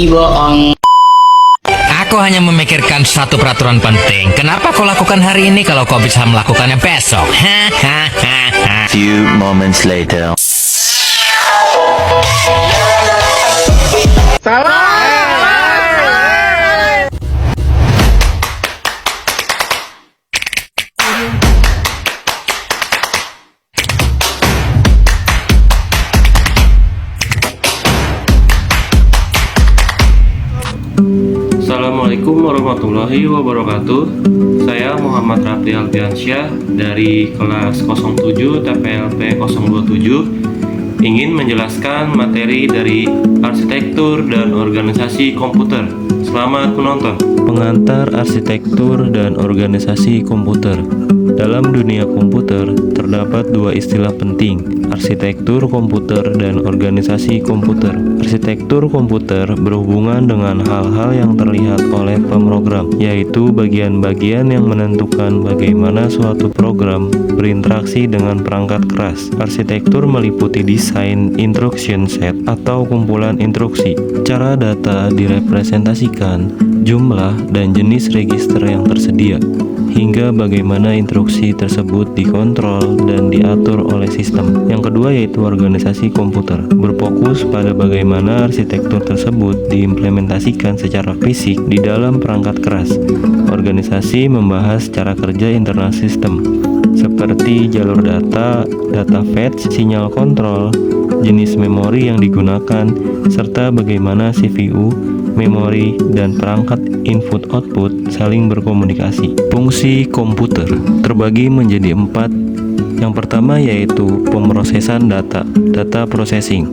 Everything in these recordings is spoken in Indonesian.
bohong. Aku hanya memikirkan satu peraturan penting. Kenapa kau lakukan hari ini kalau kau bisa melakukannya besok? Few moments later. Assalamualaikum warahmatullahi wabarakatuh. Saya Muhammad Rafli Alfiansyah dari kelas 07 TPLP 027 ingin menjelaskan materi dari arsitektur dan organisasi komputer. Selamat menonton. Pengantar arsitektur dan organisasi komputer. Dalam dunia komputer terdapat dua istilah penting, arsitektur komputer dan organisasi komputer. Arsitektur komputer berhubungan dengan hal-hal yang terlihat oleh pemrogram, yaitu bagian-bagian yang menentukan bagaimana suatu program berinteraksi dengan perangkat keras. Arsitektur meliputi desain instruction set atau kumpulan instruksi, cara data direpresentasikan, jumlah dan jenis register yang tersedia, hingga bagaimana instruksi tersebut dikontrol dan diatur oleh sistem. Yang kedua yaitu organisasi komputer, berfokus pada bagaimana arsitektur tersebut diimplementasikan secara fisik di dalam perangkat keras. Organisasi membahas cara kerja internal sistem, seperti jalur data, data fetch, sinyal kontrol, jenis memori yang digunakan, serta bagaimana CPU, memori, dan perangkat input-output saling berkomunikasi. Fungsi komputer terbagi menjadi 4. Yang pertama yaitu pemrosesan data processing,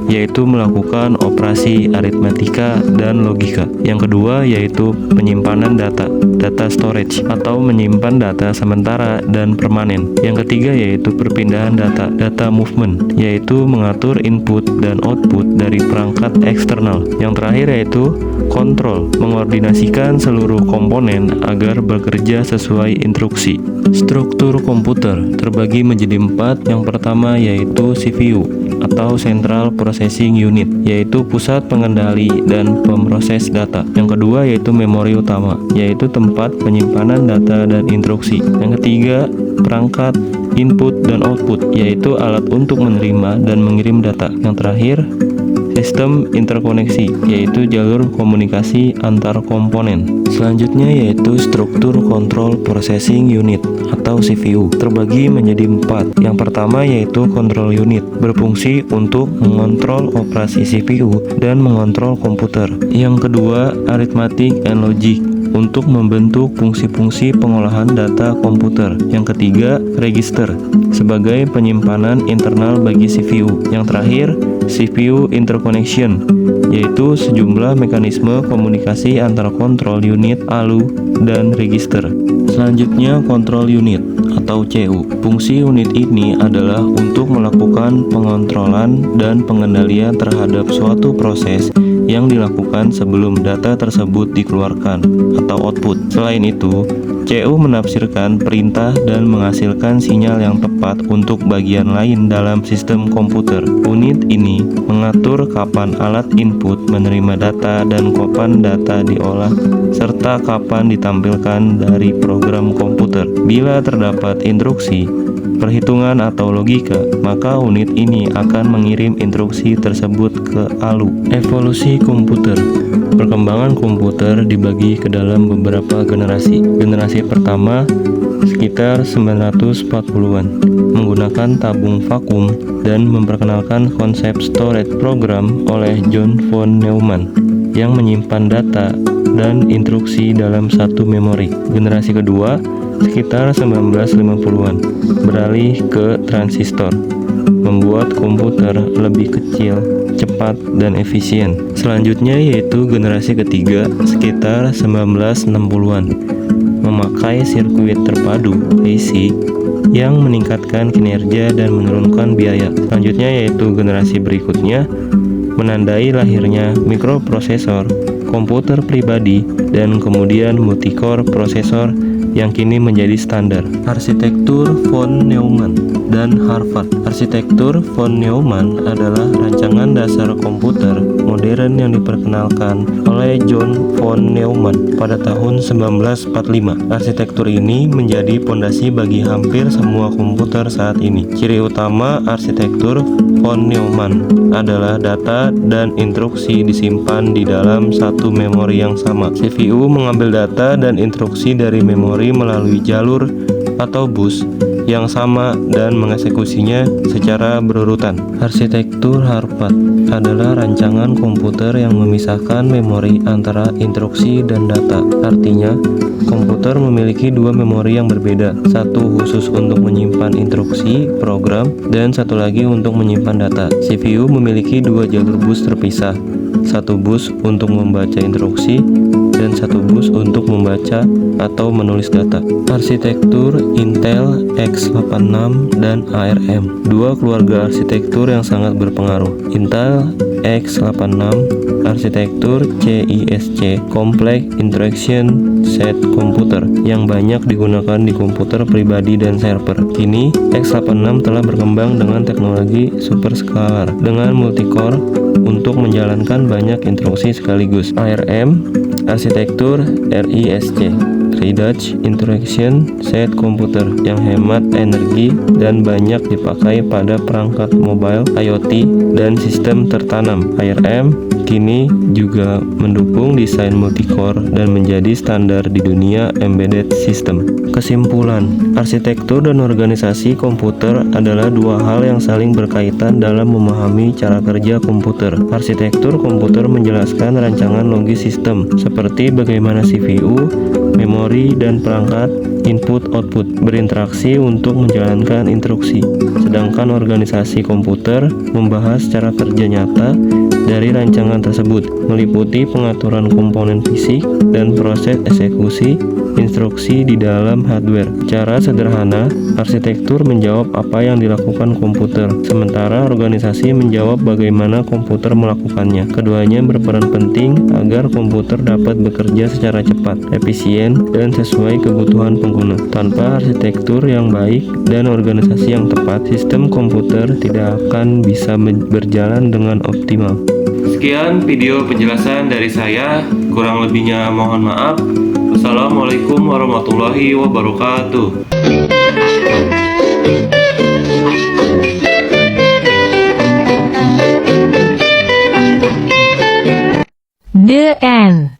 yaitu melakukan operasi aritmatika dan logika. Yang kedua yaitu penyimpanan data storage, atau menyimpan data sementara dan permanen. Yang ketiga yaitu perpindahan data movement, yaitu mengatur input dan output dari perangkat eksternal. Yang terakhir yaitu kontrol, mengordinasikan seluruh komponen agar bekerja sesuai instruksi. Struktur komputer terbagi menjadi 4. Yang pertama yaitu CPU atau Central Processing Unit, yaitu pusat pengendali dan pemroses data. Yang kedua yaitu memori utama, yaitu tempat penyimpanan data dan instruksi. Yang ketiga, perangkat input dan output, yaitu alat untuk menerima dan mengirim data. Yang terakhir, sistem interkoneksi, yaitu jalur komunikasi antar komponen. Selanjutnya yaitu struktur Control Processing Unit atau CPU, terbagi menjadi 4. Yang pertama yaitu Control Unit, berfungsi untuk mengontrol operasi CPU dan mengontrol komputer. Yang kedua, Arithmetic and Logic, untuk membentuk fungsi-fungsi pengolahan data komputer. Yang ketiga, register, sebagai penyimpanan internal bagi CPU. Yang terakhir, CPU interconnection, yaitu sejumlah mekanisme komunikasi antara control unit, ALU, dan register. Selanjutnya, control unit atau CU. Fungsi unit ini adalah untuk melakukan pengontrolan dan pengendalian terhadap suatu proses yang dilakukan sebelum data tersebut dikeluarkan atau output. Selain itu, CU menafsirkan perintah dan menghasilkan sinyal yang tepat untuk bagian lain dalam sistem komputer. Unit ini mengatur kapan alat input menerima data dan kapan data diolah, serta kapan ditampilkan dari program komputer. Bila terdapat instruksi, perhitungan atau logika, maka unit ini akan mengirim instruksi tersebut ke ALU. Evolusi komputer. Perkembangan komputer dibagi ke dalam beberapa generasi. Generasi pertama sekitar 940-an, menggunakan tabung vakum dan memperkenalkan konsep storage program oleh John von Neumann yang menyimpan data dan instruksi dalam satu memori. Generasi kedua sekitar 1950-an, beralih ke transistor, membuat komputer lebih kecil, cepat, dan efisien. Selanjutnya yaitu generasi ketiga sekitar 1960-an, memakai sirkuit terpadu (AC) yang meningkatkan kinerja dan menurunkan biaya. Selanjutnya yaitu generasi berikutnya, menandai lahirnya mikroprosesor, komputer pribadi, dan kemudian multicore prosesor yang kini menjadi standar. Arsitektur von Neumann dan Harvard. Arsitektur von Neumann adalah rancangan dasar komputer modern yang diperkenalkan oleh John von Neumann pada tahun 1945. Arsitektur ini menjadi pondasi bagi hampir semua komputer saat ini. Ciri utama arsitektur von Neumann adalah data dan instruksi disimpan di dalam satu memori yang sama. CPU mengambil data dan instruksi dari memori melalui jalur atau bus yang sama dan mengeksekusinya secara berurutan. Arsitektur Harpad adalah rancangan komputer yang memisahkan memori antara instruksi dan data. Artinya, komputer memiliki dua memori yang berbeda, satu khusus untuk menyimpan instruksi, program, dan satu lagi untuk menyimpan data. CPU memiliki dua jalur bus terpisah, satu bus untuk membaca instruksi dan satu bus untuk membaca atau menulis data. Arsitektur Intel x86 dan ARM, dua keluarga arsitektur yang sangat berpengaruh. Intel x86 arsitektur CISC, Complex Instruction Set Computer, yang banyak digunakan di komputer pribadi dan server. Kini x86 telah berkembang dengan teknologi superskalar dengan multicore untuk menjalankan banyak instruksi sekaligus. ARM arsitektur RISC, Reduced Instruction Set Computer, yang hemat energi dan banyak dipakai pada perangkat mobile, IoT, dan sistem tertanam. ARM kini juga mendukung desain multicore dan menjadi standar di dunia embedded system. Kesimpulan, arsitektur dan organisasi komputer adalah dua hal yang saling berkaitan dalam memahami cara kerja komputer. Arsitektur komputer menjelaskan rancangan logis sistem, seperti bagaimana CPU, memori, dan perangkat input-output berinteraksi untuk menjalankan instruksi. Sedangkan organisasi komputer membahas cara kerja nyata dari rancangan tersebut, meliputi pengaturan komponen fisik dan proses eksekusi instruksi di dalam hardware. Cara sederhana, arsitektur menjawab apa yang dilakukan komputer, sementara organisasi menjawab bagaimana komputer melakukannya. Keduanya berperan penting agar komputer dapat bekerja secara cepat, efisien, dan sesuai kebutuhan pengguna. Tanpa arsitektur yang baik dan organisasi yang tepat, sistem komputer tidak akan bisa berjalan dengan optimal. Sekian video penjelasan dari saya, kurang lebihnya mohon maaf. Wassalamualaikum warahmatullahi wabarakatuh. The end.